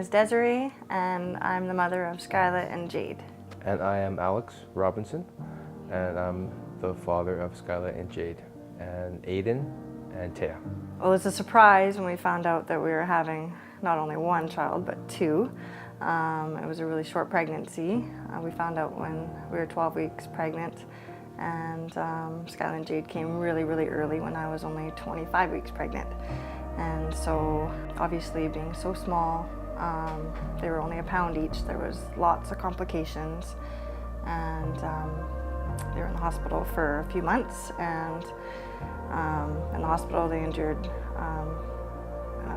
is Desiree, and I'm the mother of Skyla and Jade. And I am Alex Robinson, and I'm the father of Skyla and Jade, and Aiden and Taya. Well, it was a surprise when we found out that we were having not only one child, but two. It was a really short pregnancy. We found out when we were 12 weeks pregnant, and Skyla and Jade came really, really early when I was only 25 weeks pregnant. And so, obviously, being so small, they were only a pound each. There was lots of complications, and they were in the hospital for a few months. And in the hospital, they endured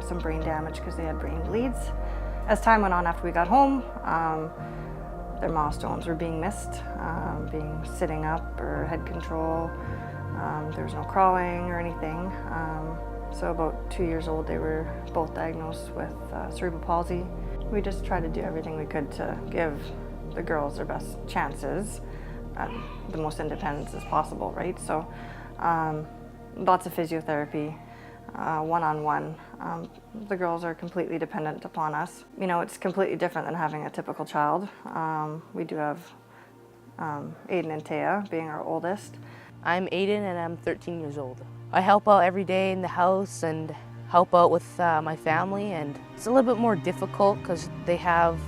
some brain damage because they had brain bleeds. As time went on after we got home, their milestones were being missed, being sitting up or head control. There was no crawling or anything. So about 2 years old, they were both diagnosed with cerebral palsy. We just tried to do everything we could to give the girls their best chances at the most independence as possible, right? So lots of physiotherapy, one-on-one. The girls are completely dependent upon us. You know, it's completely different than having a typical child. We do have Aiden and Taya being our oldest. I'm Aiden and I'm 13 years old. I help out every day in the house and help out with my family, and it's a little bit more difficult because they have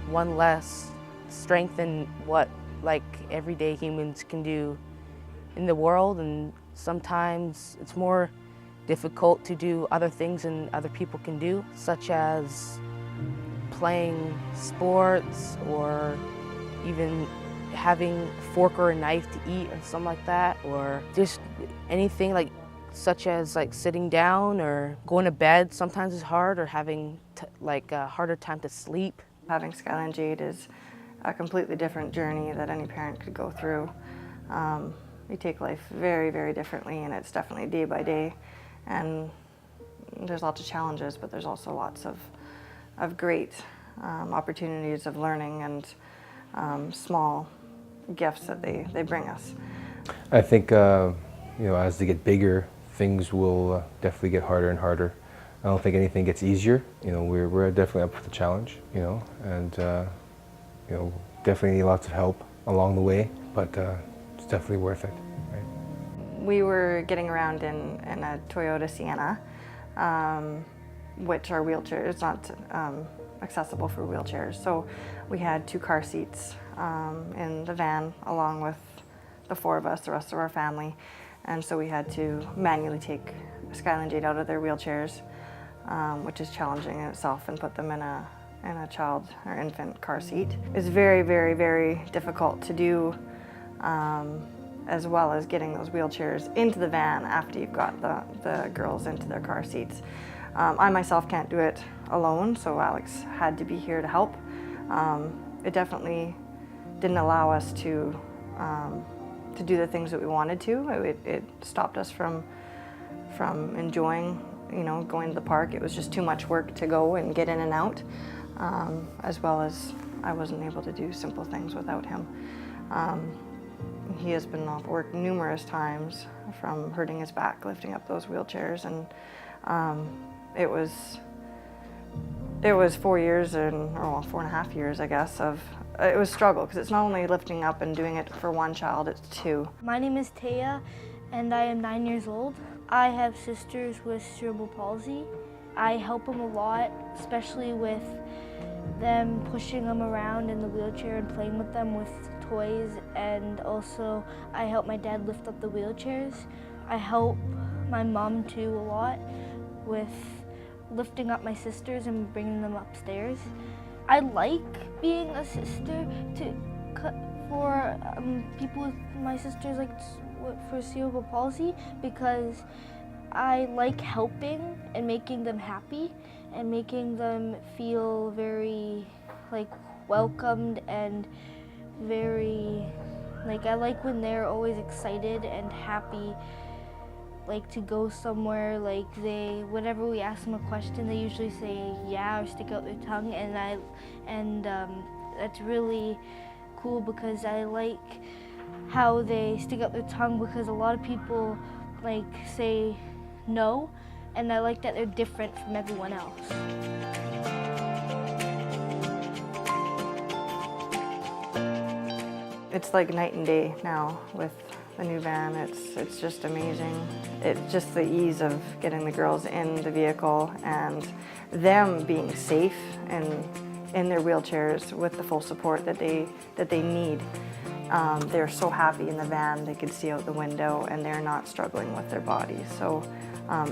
one less strength than what like everyday humans can do in the world, and sometimes it's more difficult to do other things than other people can do, such as playing sports or even having a fork or a knife to eat or something like that, or just anything like such as like sitting down or going to bed sometimes is hard, or having a harder time to sleep. Having Skyla and Jade is a completely different journey that any parent could go through. We take life very, very differently, and it's definitely day by day. And there's lots of challenges, but there's also lots of great opportunities of learning and small gifts that they bring us. I think as they get bigger, things will definitely get harder and harder. I don't think anything gets easier. We're definitely up for the challenge. And definitely need lots of help along the way, but it's definitely worth it. Right? We were getting around in a Toyota Sienna, which are wheelchairs, not accessible for wheelchairs. So we had 2 car seats in the van along with the 4 of us, the rest of our family. And so we had to manually take Skyla and Jade out of their wheelchairs, which is challenging in itself, and put them in a child or infant car seat. It's very, very, very difficult to do, as well as getting those wheelchairs into the van after you've got the girls into their car seats. I myself can't do it alone, so Alex had to be here to help. It definitely didn't allow us to do the things that we wanted to. It stopped us from enjoying, going to the park. It was just too much work to go and get in and out, as well as I wasn't able to do simple things without him. He has been off work numerous times from hurting his back, lifting up those wheelchairs, and it was 4 years, or 4.5 years, I guess, it was a struggle, because it's not only lifting up and doing it for one child, it's 2. My name is Taya, and I am 9 years old. I have sisters with cerebral palsy. I help them a lot, especially with them pushing them around in the wheelchair and playing with them with toys, and also I help my dad lift up the wheelchairs. I help my mom too a lot with lifting up my sisters and bringing them upstairs. I like being a sister for people with my sisters for cerebral palsy, because I like helping and making them happy and making them feel very welcomed, and very I like when they're always excited and happy to go somewhere. Whenever we ask them a question, they usually say yeah or stick out their tongue, and that's really cool, because I like how they stick out their tongue, because a lot of people say no, and I like that they're different from everyone else. It's like night and day now with the new van. It's just amazing. It's just the ease of getting the girls in the vehicle and them being safe and in their wheelchairs with the full support that they need. They're so happy in the van. They can see out the window and they're not struggling with their bodies. So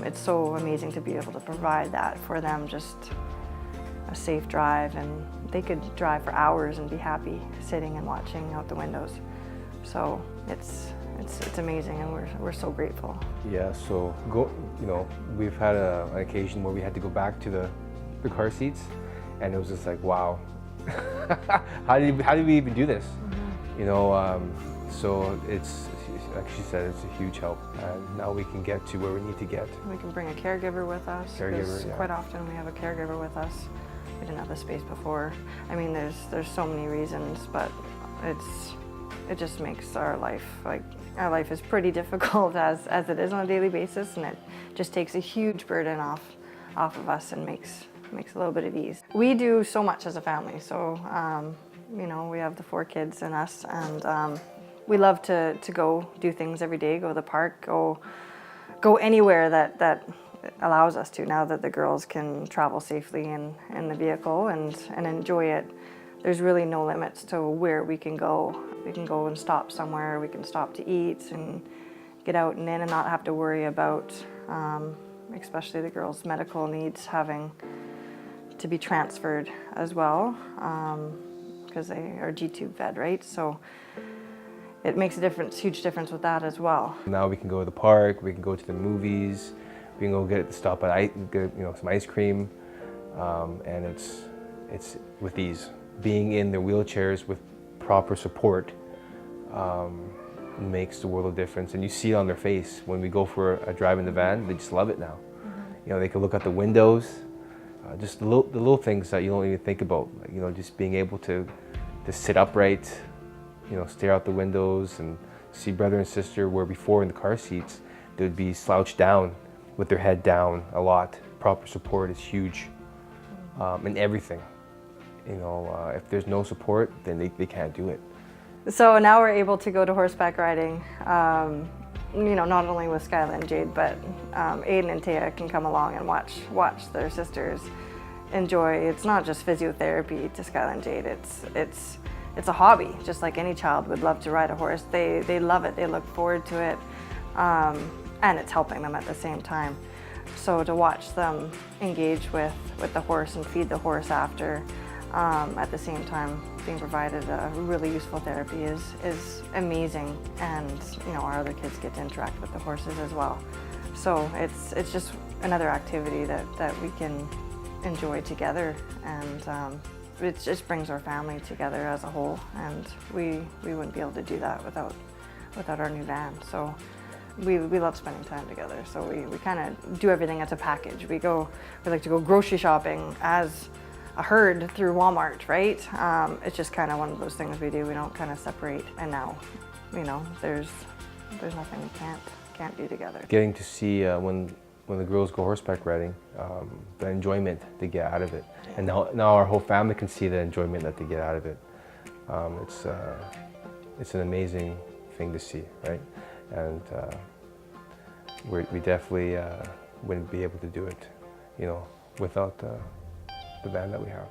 it's so amazing to be able to provide that for them, just a safe drive, and they could drive for hours and be happy sitting and watching out the windows. So it's amazing, and we're so grateful. Yeah, so we've had an occasion where we had to go back to the car seats, and it was just like, wow, how did we even do this? So it's, like she said, it's a huge help, and now we can get to where we need to get. We can bring a caregiver with us. Caregiver, yeah. Quite often we have a caregiver with us. We didn't have the space before. I mean, there's so many reasons, but it just makes our life is pretty difficult as it is on a daily basis, and it just takes a huge burden off of us and makes a little bit of ease. We do so much as a family, so we have the 4 kids and us, and we love to go do things every day, go to the park, go anywhere that allows us to, now that the girls can travel safely in the vehicle and enjoy it. There's really no limits to where we can go. We can go and stop somewhere, we can stop to eat and get out and in and not have to worry about, especially the girls' medical needs, having to be transferred as well, because they are G-tube fed, right? So it makes a huge difference with that as well. Now we can go to the park, we can go to the movies, we can go stop at get some ice cream, and it's with ease. Being in their wheelchairs with proper support makes the world of difference, and you see it on their face when we go for a drive in the van. They just love it now. Mm-hmm. They can look out the windows, just the little things that you don't even think about. Just being able to sit upright, stare out the windows and see brother and sister, where before in the car seats they would be slouched down with their head down a lot. Proper support is huge in everything. If there's no support, then they can't do it. So now we're able to go to horseback riding, not only with Skyla and Jade, but Aiden and Taya can come along and watch their sisters enjoy. It's not just physiotherapy to Skyla and Jade, it's a hobby, just like any child would love to ride a horse. They love it, they look forward to it, and it's helping them at the same time. So to watch them engage with the horse and feed the horse after, at the same time being provided a really useful therapy is amazing, and our other kids get to interact with the horses as well. So it's just another activity that we can enjoy together, and it just brings our family together as a whole, and we wouldn't be able to do that without our new van. So we love spending time together, so we kind of do everything as a package. We like to go grocery shopping as a herd through Walmart, right? It's just kind of one of those things we do. We don't kind of separate, and now, there's nothing we can't do together. Getting to see when the girls go horseback riding, the enjoyment they get out of it, and now our whole family can see the enjoyment that they get out of it. It's an amazing thing to see, right? And we definitely wouldn't be able to do it, without the van that we have.